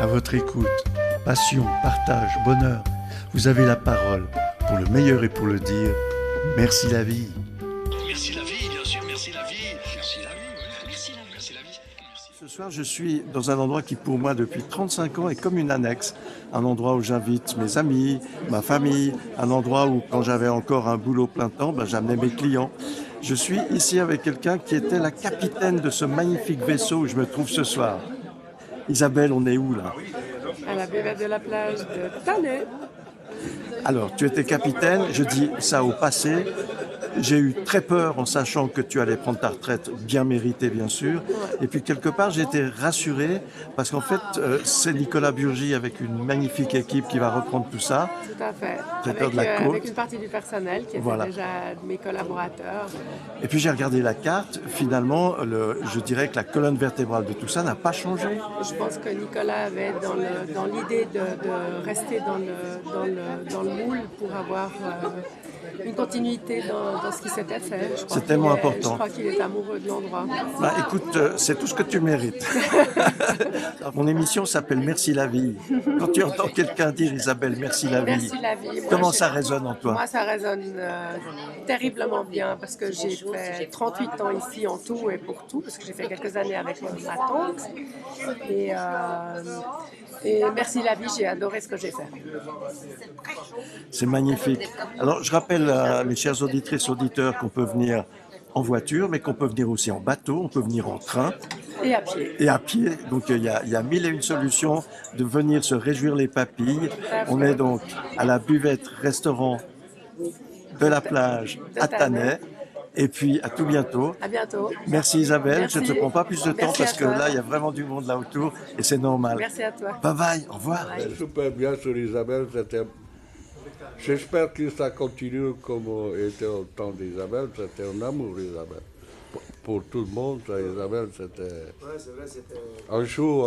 à votre écoute. Passion, partage, bonheur. Vous avez la parole pour le meilleur et pour le dire. Merci la vie. Merci la vie, bien sûr, merci la vie. Merci la vie, oui, merci la vie, merci la vie. Merci. Ce soir, je suis dans un endroit qui, pour moi, depuis 35 ans, est comme une annexe. Un endroit où j'invite mes amis, ma famille. Un endroit où, quand j'avais encore un boulot plein temps, j'amenais mes clients. Je suis ici avec quelqu'un qui était la capitaine de ce magnifique vaisseau où je me trouve ce soir. Isabelle, on est où là? À la buvette de la plage de Tannay. Alors, tu étais capitaine, je dis ça au passé. J'ai eu très peur en sachant que tu allais prendre ta retraite, bien méritée bien sûr. Et puis quelque part, j'ai été rassuré parce qu'en fait, c'est Nicolas Burgy avec une magnifique équipe qui va reprendre tout ça. Tout à fait. Traiteur de la côte. Avec une partie du personnel qui était Voilà. déjà mes collaborateurs. Et puis j'ai regardé la carte. Finalement, je dirais que la colonne vertébrale de tout ça n'a pas changé. Je pense que Nicolas avait dans l'idée de rester dans le moule pour avoir une continuité dans ce qui s'était fait. C'est tellement important. Je crois qu'il est amoureux de l'endroit. Écoute, c'est tout ce que tu mérites. Mon émission s'appelle Merci la vie. Quand tu entends quelqu'un dire Isabelle, merci la vie, Merci la vie. comment ça résonne en toi? Moi, ça résonne terriblement bien parce que j'ai fait 38 ans ici en tout et pour tout, parce que j'ai fait quelques années avec ma tante. Et merci la vie, j'ai adoré ce que j'ai fait. C'est magnifique. Alors, je rappelle à mes chers auditrices, auditeurs qu'on peut venir en voiture, mais qu'on peut venir aussi en bateau, on peut venir en train. Et à pied. Et à pied. Donc, il y a mille et une solutions de venir se réjouir les papilles. On est donc à la buvette restaurant de la plage à Tannay. Et puis, à tout bientôt. À bientôt. Merci Isabelle. Merci. Je ne te prends pas plus de temps Merci parce à que toi. là, il y a vraiment du monde là autour et c'est normal. Merci à toi. Bye bye. Au revoir. Bye. Super bien sur Isabelle. J'espère que ça continue comme était au temps d'Isabelle. C'était un amour, Isabelle. Pour tout le monde, Isabelle, c'était un chou.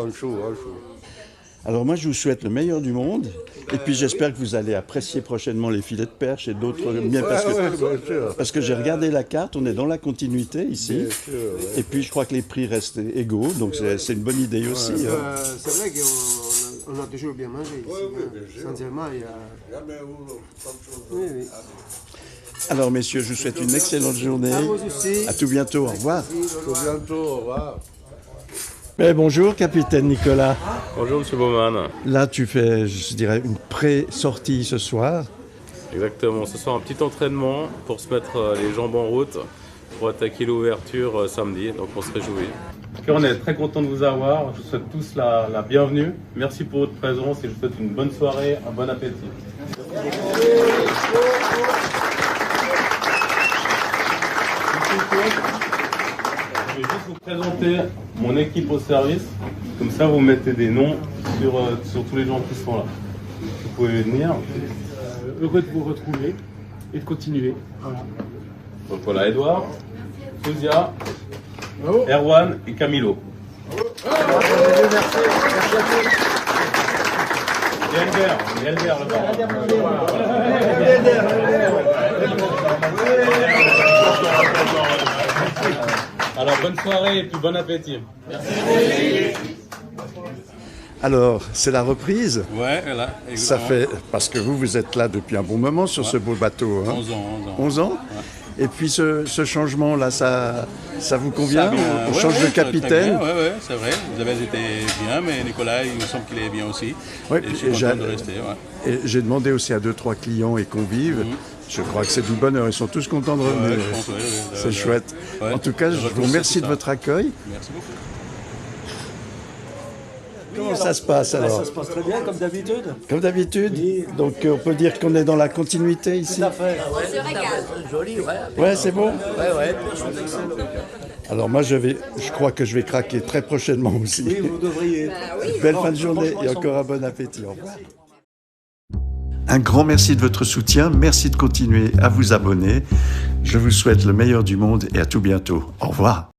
Alors moi, je vous souhaite le meilleur du monde. Et puis j'espère que vous allez apprécier prochainement les filets de perche et d'autres miens. Bien sûr. Parce que j'ai regardé la carte, on est dans la continuité ici. Bien sûr, ouais. Et puis je crois que les prix restent égaux, donc c'est une bonne idée aussi. C'est vrai qu'on a toujours bien mangé ici. Sincèrement, il y a... Oui. Alors messieurs, je vous souhaite une excellente journée. À vous aussi. À tout bientôt, au revoir. À bientôt, au revoir. Bonjour capitaine Nicolas. Bonjour Monsieur Baumann. Là tu fais, je dirais, une pré-sortie ce soir. Exactement, ce soir un petit entraînement pour se mettre les jambes en route pour attaquer l'ouverture samedi, donc on se réjouit. Puis on est très content de vous avoir, je vous souhaite tous la bienvenue. Merci pour votre présence et je vous souhaite une bonne soirée, un bon appétit. Je vais juste vous présenter mon équipe au service, comme ça vous mettez des noms sur tous les gens qui sont là. Vous pouvez venir. Heureux de vous retrouver et de continuer. Voilà. Donc voilà, Edouard, Souzia, Erwan et Camilo. Il y a Elbert là-bas. Alors bonne soirée et puis bon appétit. Alors, c'est la reprise. Ouais, là, Ça fait, parce que vous êtes là depuis un bon moment sur ce beau bateau. Hein. 11 ans. 11 ans. Et puis ce changement-là, ça vous convient? On change de capitaine. Oui, c'est vrai. Isabelle était bien, mais Nicolas, il me semble qu'il est bien aussi. Ouais, et je suis content de rester. Ouais. Et j'ai demandé aussi à 2-3 clients et convives. Je crois que c'est du bonheur. Ils sont tous contents de revenir. Ouais, je pense, C'est chouette. Ouais. En tout cas, je vous remercie de votre accueil. Merci beaucoup. Comment ça se passe alors? Ça se passe très bien, comme d'habitude. Comme d'habitude. Donc on peut dire qu'on est dans la continuité ici. Tout à fait. Joli, ouais. Ouais, c'est bon. Ouais. Alors moi, je crois que je vais craquer très prochainement aussi. Oui, vous devriez. Belle fin de journée et encore un bon appétit. Au revoir. Un grand merci de votre soutien. Merci de continuer à vous abonner. Je vous souhaite le meilleur du monde et à tout bientôt. Au revoir.